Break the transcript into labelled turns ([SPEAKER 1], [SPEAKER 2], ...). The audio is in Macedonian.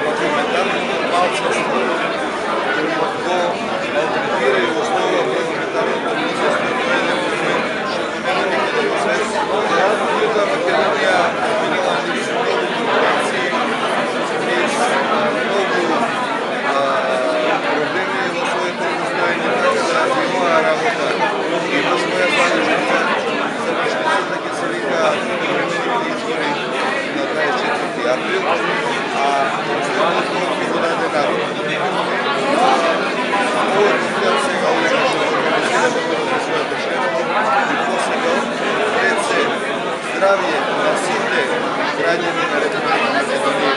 [SPEAKER 1] парламентарното малцинство го малтретира и основа парламентарното мнозинство. Република Македония минала низ много турбуленции, низ много проблеми в своите постоянни, така да и моя работа има своя важна завършницата ги се вика временните избори на 24 април, последното го даде народ. Повод отляд сега Олега ще организира за своята членство и по-сега пред се здравие на всички граждани на Република Македония.